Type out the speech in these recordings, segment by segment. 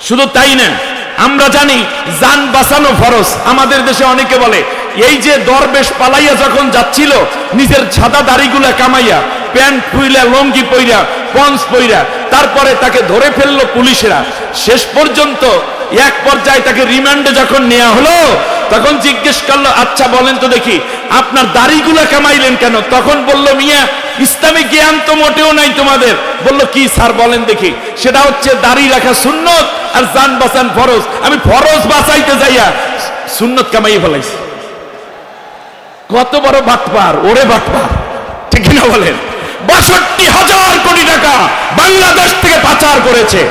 শুধু তাই না, আমরা জানি জান বাঁচানো ফরজ। আমাদের দেশে অনেকে বলে এই যে দরবেশ পালাইয়া যখন যাচ্ছিল নিজের সাদা দাড়িগুলা কামাইয়া, প্যান্ট খুইলা, লঙ্গি পইরা, পঞ্চ পইরা, তারপরে তাকে ধরে ফেললো পুলিশেরা। শেষ পর্যন্ত এক পর্যায়ে তাকে রিমান্ডে যখন নেওয়া হলো, তখন জিজ্ঞেস করলো, আচ্ছা বলেন তো দেখি আপনার দাড়িগুলা কামাইলেন কেন? তখন বলল, মিয়া ইসলামিক জ্ঞান তো মোটেও নাই তোমাদের। বলল, কি স্যার বলেন দেখি? সেটা হচ্ছে দাড়ি রাখা সুন্নত আর জান বাঁচান ফরজ। আমি ফরজ বাঁচাইতে যাইয়া সুন্নত কামাইয়ে ফেলাইছি। কত বড় বাটপার, ওরে বাটপার, ঠিক কিনা বলেন? ৬২,০০০ কোটি টাকা বাংলাদেশ থেকে পাচার করেছে।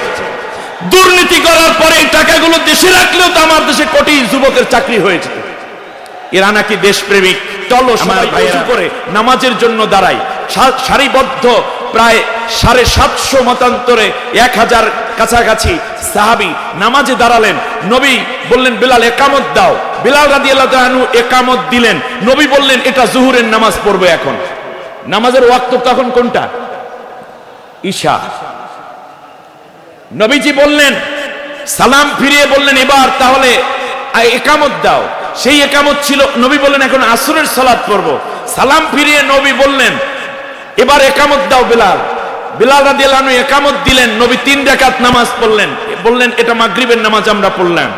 দুর্নীতি করার পরে এই টাকাগুলো দেশে রাখলেও তো আমার দেশে কোটি যুবকের চাকরি হয়েছে। এরা নাকি দেশপ্রেমিক। চলো সবাই উজু করে নামাজের জন্য দাঁড়াই। সারিবদ্ধ প্রায় ৭৫০ মতান্তরে ১,০০০ কাছাকাছি সাহাবী নামাজে দাঁড়ালেন। নবী বললেন, বেলাল একামত দাও। বেলাল রাদিয়াল্লাহু তাআলা আনহু একামত দিলেন। নবী বললেন, এটা জোহরের নামাজ পড়বে এখন। নামাজের ওয়াক্ত তখন কোনটা? ঈশা। নবীজি বললেন, সালাম ফিরিয়ে বললেন, এবার তাহলে একামত দাও। সেই একামত ছিল, নবী বললেন এখন আসরের সালাত পড়ব। সালাম ফিরিয়ে নবী বললেন, এবার একামত দাও বেলাল। বেলাল রাদিয়াল্লাহু আনহু একামত দিলেন। নবী ৩ রাকাত নামাজ পড়লেন, বললেন এটা মাগরিবের নামাজ আমরা পড়লাম।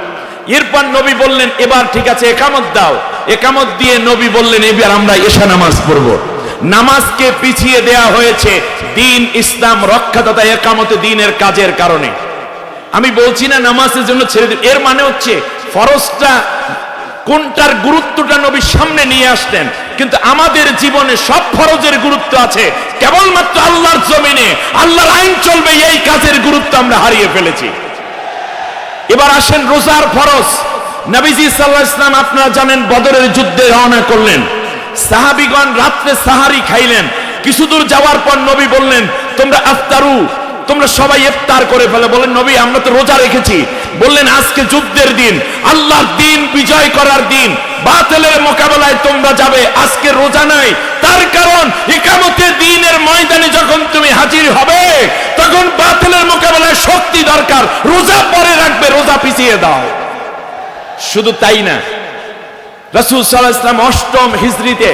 এরপর নবী বললেন, এবার ঠিক আছে একামত দাও। একামত দিয়ে নবী বললেন, এবার আমরা এশা নামাজ পড়ব। নামাজকে পিছিয়ে দেয়া হয়েছে দিন ইসলাম রক্ষা তথা একামতে দিনের কাজের কারণে। আমি বলছি না নামাজের জন্য ছেড়ে দিন, এর মানে হচ্ছে ফরজটা কোনটার গুরুত্বটা নবী সামনে নিয়ে আসলেন। কিন্তু আমাদের জীবনে সব ফরজের গুরুত্ব আছে, কেবলমাত্র আল্লাহর জমিনে আল্লাহর আইন চলবে এই কাজের গুরুত্ব আমরা হারিয়ে ফেলেছি। এবার আসেন রোজার ফরজ। নবীজি সাল্লাল্লাহু আলাইহি ওয়াসাল্লাম আপনারা জানেন বদরের যুদ্ধে রওনা করলেন। সাহাবীগণ রাত্রে সাহারি খাইলেন। কিছু দূর যাওয়ার পর নবী বললেন, তোমরা আফতারু, তোমরা সবাই ইফতার করে ফেলো। বলেন, নবী আমরা তো রোজা রেখেছি। বললেন, আজকে যুদ্ধের দিন, আল্লাহর দিন বিজয় করার দিন, বাতিলের মোকাবেলায় তোমরা যাবে, আজকে রোজা নাই। তার কারণ ইকামতের দিনের ময়দানে যখন তুমি হাজির হবে, তখন বাতিলের মোকাবেলায় শক্তি দরকার। রোজা পরে রাখবে, রোজা পিছিয়ে দাও। শুধু তাই না, রাসূল সাল্লাল্লাহু আলাইহি ওয়াসাল্লাম ৮ম হিজরিতে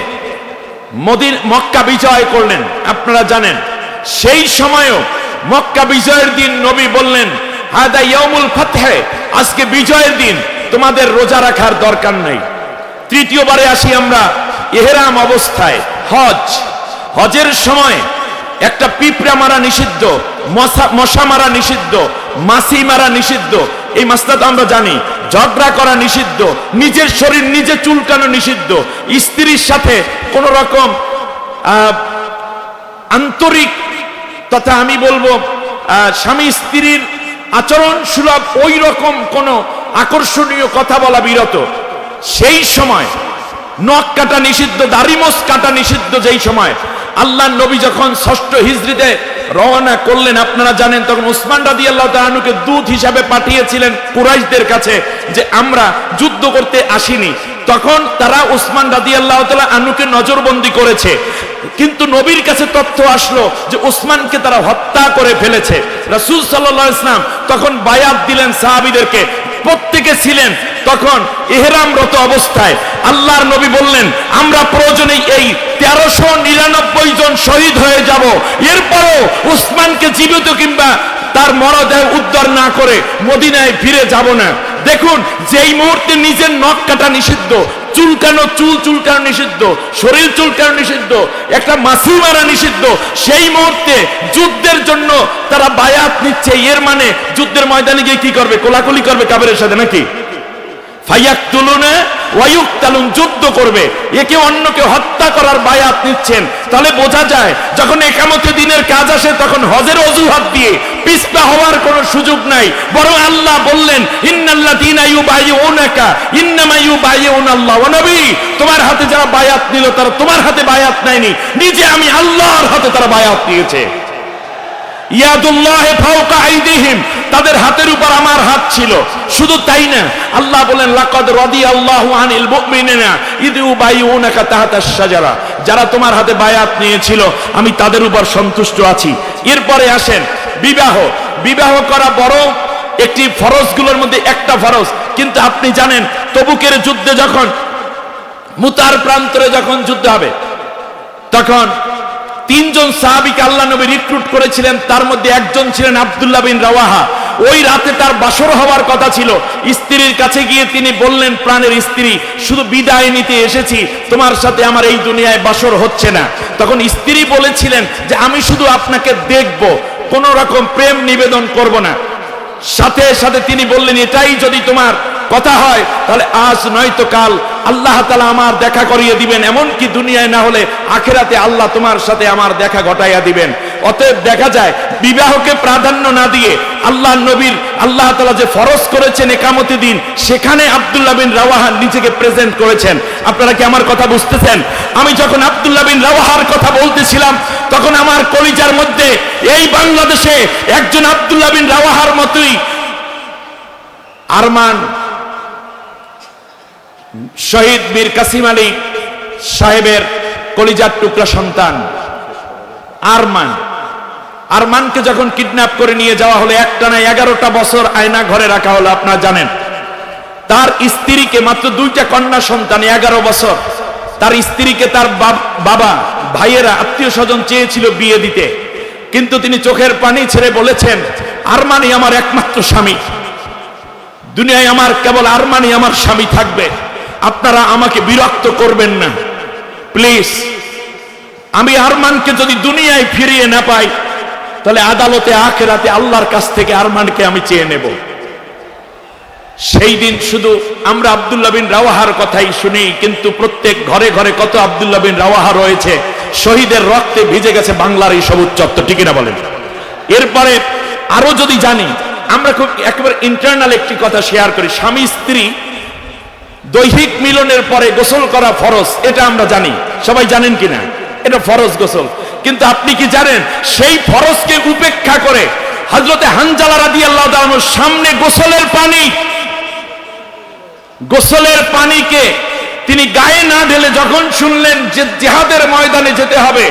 মক্কা বিজয় করলেন। আপনারা জানেন সেই সময়ও মক্কা বিজয়ের দিন নবী বললেন, হাদা ইয়াউমুল ফাতহ, আজকে বিজয়ের দিন, তোমাদের রোজা রাখার দরকার নাই। তৃতীয়বারে আসি আমরা ইহরাম অবস্থায়। হজের সময় একটা পিঁপড়া মারা নিষিদ্ধ, মশা মারা নিষিদ্ধ, মাছি মারা নিষিদ্ধ। এই মাসলা তো আমরা জানি। ঝগড়া করা নিষিদ্ধ, নিজের শরীর নিজে চুলকানো নিষিদ্ধ, স্ত্রীর সাথে কোন রকম আন্তরিক তথা আমি বলবো স্বামী স্ত্রীর আচরণ সুলভ ওই রকম কোন আকর্ষণীয় কথা বলা বিরত। সেই সময় নখ কাটা নিষিদ্ধ, দাড়ি মোছ কাটা নিষিদ্ধ। যেই সময় আল্লাহর নবী যখন ৬ষ্ঠ হিজরিতে রওনা করলেন, আপনারা জানেন তখন উসমান রাদিয়াল্লাহু তাআলা আনহুকে দূত হিসাবে পাঠিয়েছিলেন কুরাইশদের কাছে যে আমরা যুদ্ধ করতে আসিনি। তখন তারা উসমান রাদিয়াল্লাহু তাআলা আনহুকে নজরবন্দি করেছে। কিন্তু নবীর কাছে তথ্য আসলো যে উসমানকে তারা হত্যা করে ফেলেছে। রাসূল সাল্লাল্লাহু আলাইহি ওয়াসাল্লাম তখন বায়াত দিলেন সাহাবীদেরকে, প্রত্যেকে ছিলেন তখন ইহরামরত অবস্থায়। আল্লাহর নবী বললেন, আমরা প্রয়োজনে এই ১৩৯৯ জন শহীদ হয়ে যাব, এরপরও উসমানকে জীবিত কিংবা তার মরদেহ উদ্ধার না করে মদিনায় ফিরে যাব না। দেখুন, যেই মুহূর্তে নিজের নখ কাটা নিষিদ্ধ, চুলকানো, চুল চুলকানো নিষিদ্ধ, শরীর চুলকানো নিষিদ্ধ, একটা মাছি মারা নিষিদ্ধ, সেই মুহূর্তে যুদ্ধের জন্য তারা বায়াত নিচ্ছে। এর মানে যুদ্ধের ময়দানে গিয়ে কি করবে? কোলাকুলি করবে কাফেরের সাথে নাকি? ফায়াকতুলুনা ওয়া ইউকতালুন, যুদ্ধ করবে, একে অন্যকে হত্যা করার বায়াত নিচ্ছেন। তাহলে বোঝা যায় যখন ইকামতের দিনের কাজ আসে তখন হজের অজুহাত দিয়ে পিছপা হওয়ার কোনো সুযোগ নাই। বরং আল্লাহ বললেন, ইন্নাল্লাযীনা ইউবাইউনাকা ইন্নামা ইউবাইউনাল্লাহ। ওয়া নবী, তোমার হাতে যারা বায়াত নিল তারা তোমার হাতে বায়াত নেয়নি, নিজে আমি আল্লাহর হাতে তারা বায়াত নিয়েছে। ইয়াদুল্লাহি ফাওকা আইদিহিম, তাদের হাতের উপর আমার হাত ছিল। শুধু তাই না, আল্লাহ বলেন, লাকাদ রাদিয়াল্লাহু আনিল মুমিনিনা ইয ইউবাইউনাকা তাহতাশ শাজারা, যারা তোমার হাতে বায়াত নিয়েছিল আমি তাদের উপর সন্তুষ্ট আছি। এরপরে আসেন বিবাহ। বিবাহ করা বড় একটি ফরজগুলোর মধ্যে একটা ফরজ। কিন্তু আপনি জানেন তবুকের যুদ্ধে যখন মুতার প্রান্তরে যখন যুদ্ধ হবে, তখন তিনজন সাহাবীকে আল্লাহ নবী রিক্রুট করেছিলেন, তার মধ্যে একজন ছিলেন আব্দুল্লাহ বিন রাওয়াহা। ওই রাতে তার বাসর হওয়ার কথা ছিল। স্ত্রীর কাছে গিয়ে তিনি বললেন, প্রাণের স্ত্রী, শুধু বিদায় নিতে এসেছি, তোমার সাথে আমার এই দুনিয়ায় বাসর হচ্ছে না। তখন স্ত্রী বলেছিলেন যে আমি শুধু আপনাকে দেখব, কোন রকম প্রেম নিবেদন করব না। সাথে সাথে তিনি বললেন, এটাই যদি তোমার কথা হয় তাহলে আজ নয়তো কাল আল্লাহ তাআলা আমার দেখা করিয়ে দিবেন, এমনকি দুনিয়ায় না হলে আখিরাতে আল্লাহ তোমার সাথে আমার দেখা ঘটাইয়া দিবেন। অতএব দেখা যায় বিবাহকে প্রাধান্য না দিয়ে আল্লাহ নবীর আল্লাহ তাআলা যে ফরজ করেছেন ইকামতের দিন, সেখানে আব্দুল্লাহ বিন রাওয়াহা নিজেকে প্রেজেন্ট করেছেন। আপনারা কি আমার কথা বুঝতেছেন? আমি যখন আব্দুল্লাহ বিন রাওয়াহার কথা বলতেছিলাম, তখন আমার কলিজার মধ্যে এই বাংলাদেশে একজন আব্দুল্লাহ বিন রাওয়াহার মতোই আরমান, শহীদ বীর কাসিম আলী সাহেবের কলিজার টুকরা সন্তান আরমানকে যখন কিডন্যাপ করে নিয়ে যাওয়া হলো, একটানা 11টা বছর আয়না ঘরে রাখা হলো। আপনারা জানেন তার স্ত্রীকে, মাত্র 2টা কন্যা সন্তান, 11 বছর, তার স্ত্রীকে তার বাবা, ভাইয়েরা, আত্মীয় স্বজন চেয়েছিল বিয়ে দিতে, কিন্তু তিনি চোখের পানি ছেড়ে বলেছেন, আরমানই আমার একমাত্র স্বামী, দুনিয়ায় আমার কেবল আরমানই আমার স্বামী থাকবে, আপনারা আমাকে বিরক্ত করবেন না প্লিজ। আমি আরমানকে যদি দুনিয়ায় ফিরিয়ে না পাই, তাহলে আদালতে আখিরাতে আল্লাহর কাছ থেকে আরমানকে আমি চেয়ে নেব। সেই দিন শুধু আমরা আব্দুল্লাহ বিন রাওয়াহার কথাই শুনি, কিন্তু প্রত্যেক ঘরে ঘরে কত আব্দুল্লাহ বিন রাওয়াহা রয়েছে, শহীদের রক্তে ভিজে গেছে বাংলার এই সবুজ চত্বর, ঠিক না বলেন? এরপরে আরো যদি জানি, আমরা খুব একেবারে ইন্টারনাল একটি কথা শেয়ার করি, স্বামী স্ত্রী দৈহিক মিলনের পরে গোসল করা ফরজ, এটা আমরা জানি, সবাই জানেন কিনা? এটা ফরজ গোসল। কিন্তু আপনি কি জানেন সেই ফরজকে উপেক্ষা করে হযরতে হানজালা রাদিয়াল্লাহু তাআলা আনহুর সামনে গোসলের পানিকে তিনি গায়ে না ঢেলে যখন শুনলেন যে জিহাদের ময়দানে যেতে হবে,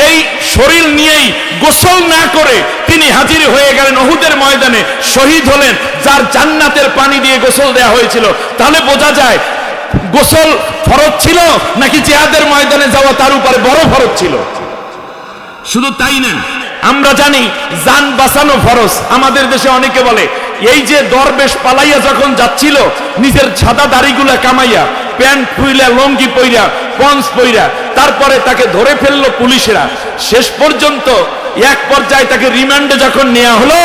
এই শরীর নিয়েই গোসল না করে তিনি হাজির হয়ে গেলেন উহুদের ময়দানে, শহীদ হলেন, যার জান্নাতের পানি দিয়ে গোসল দেয়া হয়েছিল। তাহলে বোঝা যায় গোসল ফরজ ছিল নাকি জিহাদের ময়দানে যাওয়া তার উপরে বড় ফরজ ছিল। শুধু তাই না, আমরা জানি জান বাঁচানো ফরজ। আমাদের দেশে অনেকে বলে, এই যে দরবেশ পালাইয়া যখন যাচ্ছিল, নিজের সাদা দাড়িগুলা কামাইয়া, প্যান্ট ফুইলা, লঙ্গি পইরা, পঞ্চ পইরা, তারপরে তাকে ধরে ফেললো পুলিশেরা। শেষ পর্যন্ত এক পর্যায়ে তাকে রিমান্ডে যখন নেওয়া হলো,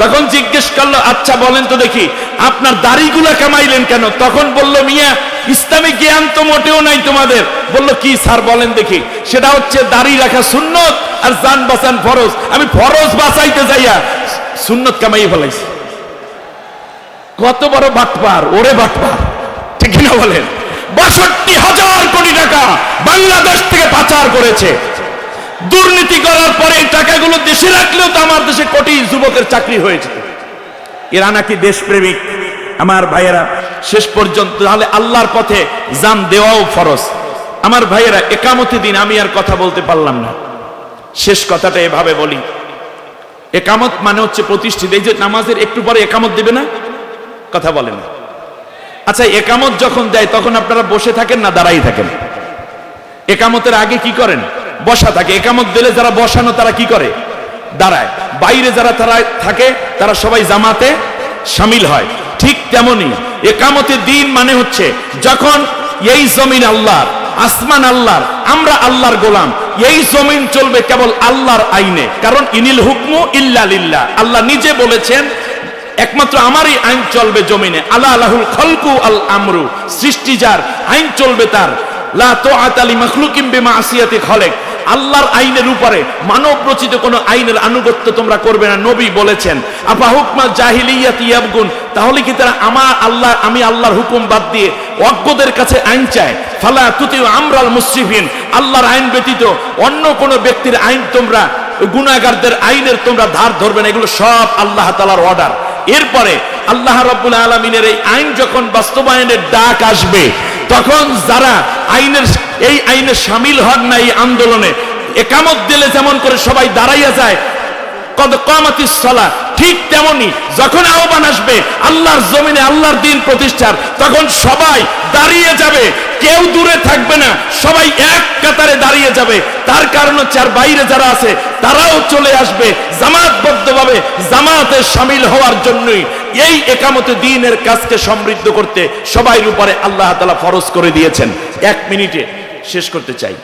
তখন জিজ্ঞেস করলো, আচ্ছা বলেন তো দেখি আপনার দাড়িগুলা কামাইলেন কেন? তখন বলল, মিয়া ইসলামিক জ্ঞান তো মোটেও নাই তোমাদের। বলল, কি স্যার বলেন দেখি? সেটা হচ্ছে দাড়ি রাখা সুন্নত আর জান বাঁচান ফরজ। আমি ফরজ বাঁচাইতে যাইয়া সুন্নত কামাই ফেলাইছি। কত বড় বাটপার, ওরে বাটপার, ঠিক না বলেন? ৬২,০০০ কোটি টাকা বাংলাদেশ থেকে পাচার করেছে। দুর্নীতি করার পরে টাকাগুলো দেশে রাখলেও তো আমার দেশে কোটি যুবকের চাকরি হয়েছে। এরা নাকি দেশপ্রেমিক। আমার ভাইয়েরা, শেষ পর্যন্ত তাহলে আল্লাহর পথে জান দেওয়াও ফরজ। আমার ভাইয়েরা, একামতের দিন আমি আর কথা বলতে পারলাম না, শেষ কথাটা এভাবে বলি। একামত মানে হচ্ছে প্রতিষ্ঠিত। এই যে নামাজের একটু পরে একামত দেবে না, কথা বলেন। আচ্ছা, একামত যখন দেয় তখন আপনারা বসে থাকেন না দাঁড়াই থাকেন? একামতের আগে কি করেন? বসা থাকে। একামত দিলে যারা বসানো তারা কি করে? দাঁড়ায়। বাইরে যারা তারা থাকে তারা সবাই জামাতে শামিল হয়। ঠিক তেমনি একামতের দিন মানে হচ্ছে যখন এই জমিন আল্লাহর, আসমান আল্লাহর, আমরা আল্লাহর গোলাম, এই জমিন চলবে কেবল আল্লাহর আইনে। কারণ ইনিল হুকমু ইল্লা লিল্লাহ, আল্লাহ নিজে বলেছেন একমাত্র আমারই আইন চলবে জমিনে। আল্লাহ লাহুল খলকু আল আমরু, সৃষ্টি যার, আইন চলবে তার। লা তুআতা লি মাখলুকিন বিমাসিয়াতি খালিক, আল্লাহর আইনের উপরে মানব রচিত কোন আইনের আনুগত্য তোমরা করবে না, নবী বলেছেন। আফা হুকমা জাহিলিয়াতি ইয়াবগুন, তাহলে কি তারা আমি আল্লাহর হুকুম বাদ দিয়ে অজ্ঞদের কাছে আইন চায়? ফালা তুতিউ আমরাল মুসরিফিন, আল্লাহর আইন ব্যতীত অন্য কোন ব্যক্তির আইন তোমরা, গুনাহগারদের আইনের তোমরা ধার ধরবে না। এগুলো সব আল্লাহ তাআলার অর্ডার। এরপরে আল্লাহ রাব্বুল আলামিনের এই আইন যখন বাস্তবায়নের ডাক আসবে, তখন যারা এই আইনে শামিল হন না, এই আন্দোলনে, একামত দিলে যেমন করে সবাই দাঁড়াইয়া যায়, কদ কামাতিস সালাহ, ঠিক তেমনি যখন আহ্বান আসবে আল্লাহর জমিনে আল্লাহর দ্বীন প্রতিষ্ঠার, তখন সবাই দাঁড়িয়ে যাবে, কেউ দূরে থাকবে না, সবাই এক কাতারে দাঁড়িয়ে যাবে। তার কারণ হচ্ছে আর বাইরে যারা আছে তারাও চলে আসবে জামাতবদ্ধভাবে জামাতে শামিল হওয়ার জন্যই। এই একামতে দ্বীনের কাজকে সমৃদ্ধ করতে সবার উপরে আল্লাহ তাআলা ফরজ করে দিয়েছেন। 1 মিনিটে শেষ করতে চাই।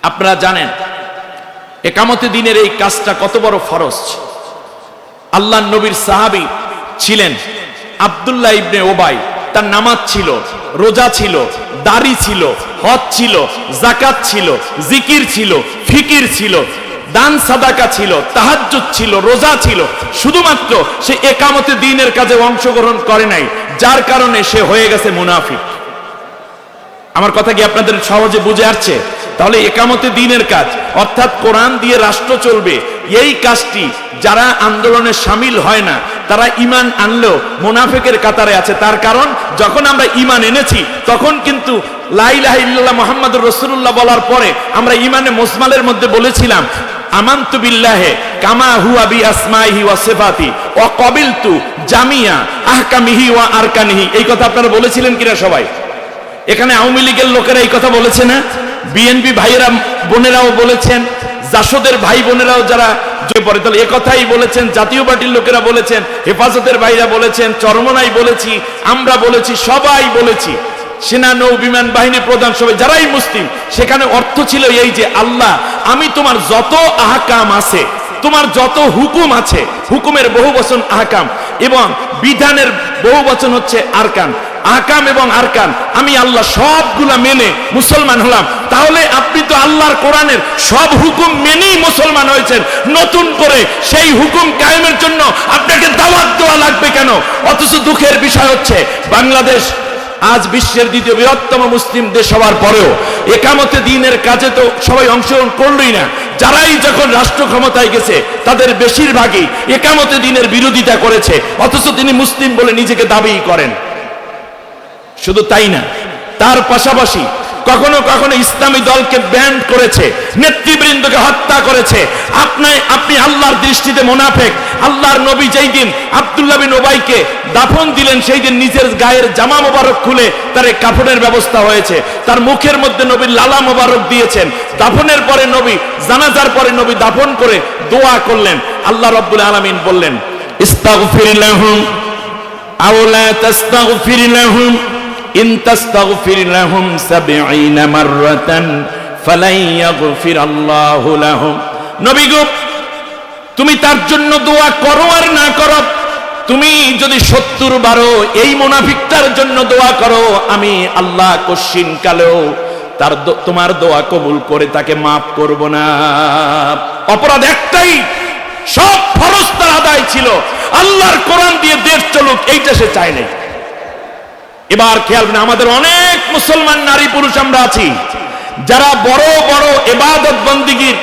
আপনারা জানেন একামতে দ্বীনের এই কাজটা কত বড় ফরজ। আল্লাহর নবীর সাহাবী ছিলেন আব্দুল্লাহ ইবনে ওবাই, তার নামাজ ছিল, রোজা ছিল, দাড়ি ছিল, হজ ছিল, যাকাত ছিল, জিকির ছিল, ফিকির ছিল, দান সাদাকা ছিল, তাহাজ্জুদ ছিল, রোজা ছিল, শুধুমাত্র সে একামতে দ্বীনের কাজে অংশগ্রহণ করে নাই, যার কারণে সে হয়ে গেছে মুনাফিক। আমার কথা কি আপনাদের সহজে বুঝে আসছে? তাহলে একামতে দ্বীনের কাজ অর্থাৎ কোরআন দিয়ে রাষ্ট্র চলবে, এই কাজটি যারা আন্দোলনে শামিল হয় না তারা ঈমান আনলেও মুনাফিকের কাতারে আছে। তার কারণ যখন আমরা ঈমান এনেছি তখন কিন্তু লা ইলাহা ইল্লাল্লাহ মুহাম্মাদুর রাসূলুল্লাহ বলার পরে আমরা ঈমানে মুজমালের মধ্যে বলেছিলাম আমানতু বিল্লাহি কামা হুয়া বি আসমাইহি ওয়া সিফাতি ওয়া ক্বাবিলতু জামিয়া আহকামিহি ওয়া আরকানিহি। এই কথা আপনারা বলেছিলেন কিনা সবাই? এখানে আওয়ামী লীগের লোকেরা এই কথা বলেছে না? বিএনপি ভাইয়েরা বোনেরাও বলেছেন, জাসদের ভাই বোনেরাও যারা জয় পড়ে তাহলে একথাই বলেছেন, জাতীয় পার্টির লোকেরা বলেছেন, হেফাজতের ভাইরা বলেছেন, চরমনাই বলেছি, আমরা বলেছি, সবাই বলেছি, সেনা নৌ বিমান বাহিনী প্রধান সবাই যারাই মুসলিম। সেখানে অর্থ ছিল এই যে আল্লাহ আমি তোমার যত আহকাম আছে, তোমার যত হুকুম আছে, হুকুমের বহু বচন আহকাম এবং বিধানের বহু বচন হচ্ছে আরকান, আহকাম এবং আরকান, আমি আল্লাহ সবগুলা মেনে মুসলমান হলাম। তাহলে আপনি তো আল্লাহর কোরআনের সব হুকুম মেনেই মুসলমান হয়েছেন, নতুন করে সেই হুকুম কায়েমের জন্য আপনাকে দাওয়াত দেওয়া লাগবে কেন? অথচ দুঃখের বিষয় হচ্ছে বাংলাদেশ আজ বিশ্বের দ্বিতীয় বৃহত্তম মুসলিম দেশ হওয়ার পরেও একামতে দ্বীনের কাজে তো সবাই অংশগ্রহণ করলই না। যারাই যখন রাষ্ট্র ক্ষমতায় গেছে তাদের বেশিরভাগই একামতে দ্বীনের বিরোধিতা করেছে, অথচ তিনি মুসলিম বলে নিজেকে দাবি করেন। শুধু তাই না, তার পাশাপাশি কখনো কখনো ইসলামী দলকে ব্যান করেছে, নেতৃবৃন্দকে হত্যা করেছে। আপনি আল্লাহর দৃষ্টিতে মুনাফিক। আল্লাহর নবী যেই দিন আব্দুল্লাহ বিন উবাইকে দাফন দিলেন সেই দিন নিজের গায়ের জামা মোবারক খুলে তার কাফনের ব্যবস্থা হয়েছে, তার মুখের মধ্যে নবীর লালা মোবারক দিয়েছেন। দাফনের পরে নবী, জানাজার পরে নবী দাফন করে দোয়া করলেন। আল্লাহ রাব্বুল আলামিন বললেন ইস্তাগফির লাহুম আও লা তাস্তাগফির লাহুম ইন তাস্তাগফির লাহুম ৭০ মাররাতান ফালাই ইয়াগফিরাল্লাহু লাহুম। নবী গো, তুমি তার জন্য দোয়া করো আর না করো, তুমি যদি ৭০ বারও এই মুনাফিকটার জন্য দোয়া করো, আমি আল্লাহ কশিন কালেও তোমার দোয়া কবুল করে তাকে মাফ করব না। অপরাধ একটাই, সব ফরজ তার আদায় ছিল, আল্লাহর কোরআন দিয়ে দেশ চলুক এইটা সে চায় নাই। এবার খেয়াল করেন, আমাদের অনেক মুসলমান নারী পুরুষ আমরা আছি যারা বড় বড় ইবাদত বন্দেগীর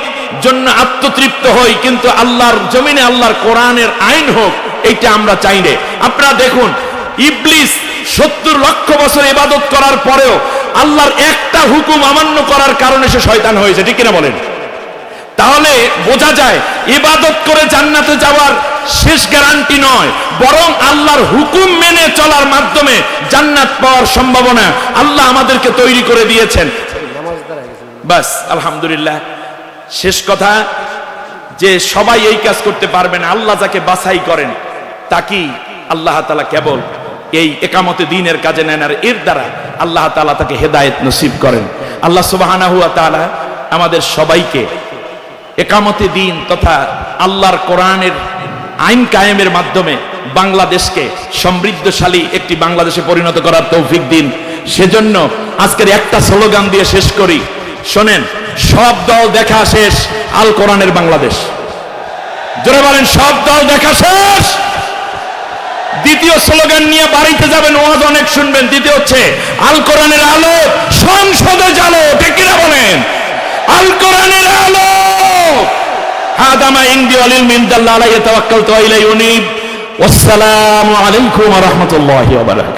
জন্য আত্মতৃপ্ত হই, কিন্তু আল্লাহর জমিনে আল্লাহর কোরআনের আইন হোক এইটা আমরা চাই না। আপনারা দেখুন, ইবলিস ৭০ লক্ষ বছর ইবাদত করার পরেও আল্লাহর একটা হুকুম অমান্য করার কারণে সে শয়তান হয়েছে, ঠিক কিনা বলেন? তাহলে বোঝা যায় ইবাদত করে জান্নাতে যাওয়ার শেষ গ্যারান্টি নয়, বরং আল্লাহর হুকুম মেনে চলার মাধ্যমে জান্নাত পাওয়ার সম্ভাবনা আল্লাহ আমাদেরকে তৈরি করে দিয়েছেন। বাস আলহামদুলিল্লাহ। শেষ কথা যে সবাই এই কাজ করতে পারবে না, আল্লাহ যাকে বাছাই করেন তাকে আল্লাহ তাআলা কেবল এই একামতে দ্বীনের কাজে নেন, আর এর দ্বারা আল্লাহ তাআলা তাকে হেদায়েত নসিব করেন। আল্লাহ সুবহানাহু ওয়া তাআলা আমাদের সবাইকে একামতে দ্বীন তথা আল্লাহর কোরআনের আইন কায়েমের মাধ্যমে বাংলাদেশকে সমৃদ্ধশালী একটি বাংলাদেশে পরিণত করার তৌফিক দিন। সেজন্য আজকের একটা স্লোগান দিয়ে শেষ করি, শোনেন, সব দল দেখা শেষ, আল কোরআনের বাংলাদেশ। জোরে বলেন, সব দল দেখা শেষ। দ্বিতীয় স্লোগান নিয়ে বাড়িতে যাবেন, ওয়াজ অনেক শুনবেন। দ্বিতীয় হচ্ছে আল কোরআনের আলো সংসদে জ্বালো, ঠিক কিনা বলেন? আল কোরআনের আলো। হাদা মা ইনদি ওয়াল ইলমু ইনদাল্লাহি আলাইহি তাওয়াক্কালতু ওয়া ইলাইহি উনীব। ওয়াসসালামু আলাইকুম ওয়া রাহমাতুল্লাহি ওয়া বারাকাতুহু।